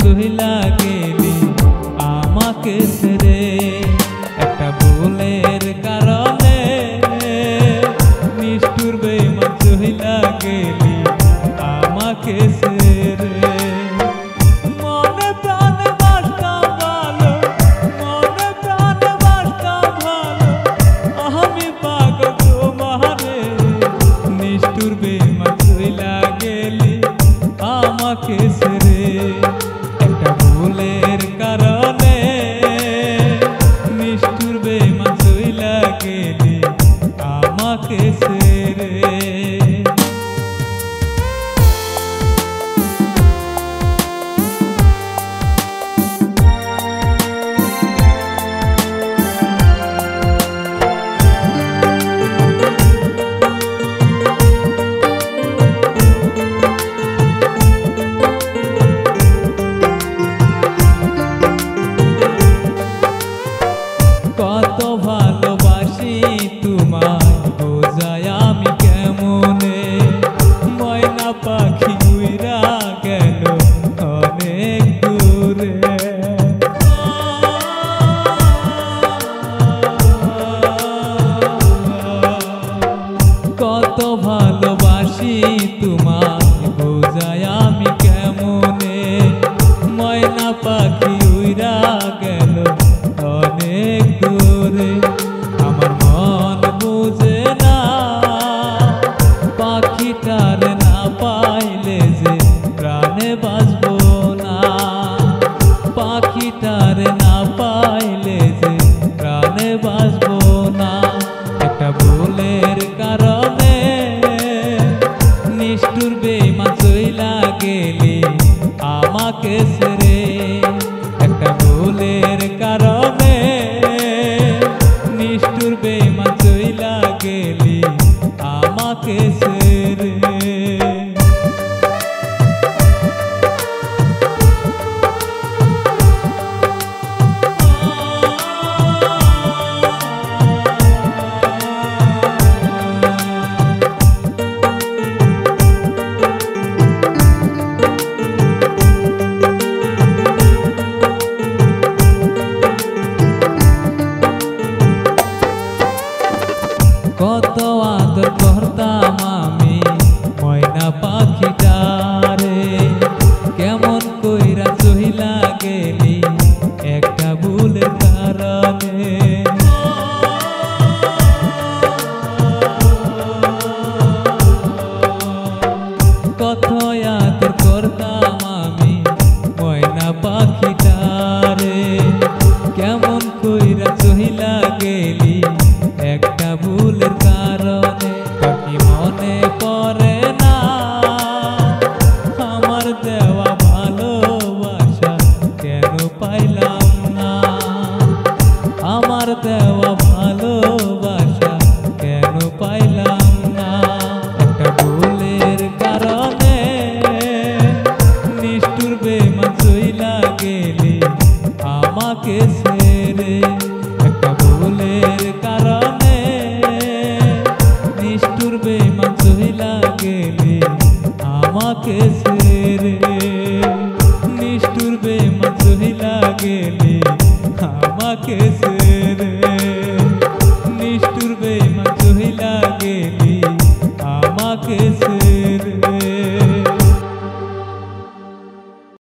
চইলা গেলি আমাকে ছেড়ে। একটা ভুলের কারণে নিষ্ঠুর বেঈমান চইলা গেলি আমাকে ছেড়ে। একটা ভুলের কারণে নিষ্ঠুর বেঈমান চইলা গেলি আমাকে ছেড়ে। কত ভালোবাসি তোমায় বোঝাই আমি কেমনে, ময়না পাখি উইরা গেল অনেক দূরে। কত ভালোবাসি তোমায় বোঝাই আমি কেমনে, ময়না পাখি উইরা গেল অনেক দূরে। আমার মন বুঝে না পাখিটার না পাইলে যে প্রাণে বাঁচবো না, পাখিটার না পাইলে যে প্রাণে বাঁচবো না। একটা ভুলের কারণে নিষ্ঠুর বেঈমান চইলা গেলি আমাকে ছেড়ে। একটা ভুলের কারণে নিষ্ঠুর বেঈমান চইলা গেলি আমাকে ছেড়ে। কত আদর করতাম আমি ময়না পাখিটারে, কেমন কইরা চইলা গেলি একটা ভুলের কারণে। কত আদর করতাম আমি ময়না পাখিটারে, কেমন কইরা চইলা গেলি একটা ভুলের কারণে। কি মনে পড়ে না আমার দেওয়া ভালোবাসা কেন পাইলাম না, আমার দেওয়া ভালোবাসা কেন পাইলাম না। একটা ভুলের কারণে নিষ্ঠুর বেঈমান চইলা গেলি আমাকে ছেড়ে। একটা ভুলের কারণে নিষ্ঠুর বেঈমান চইলা গেলি আমাকে ছেড়ে।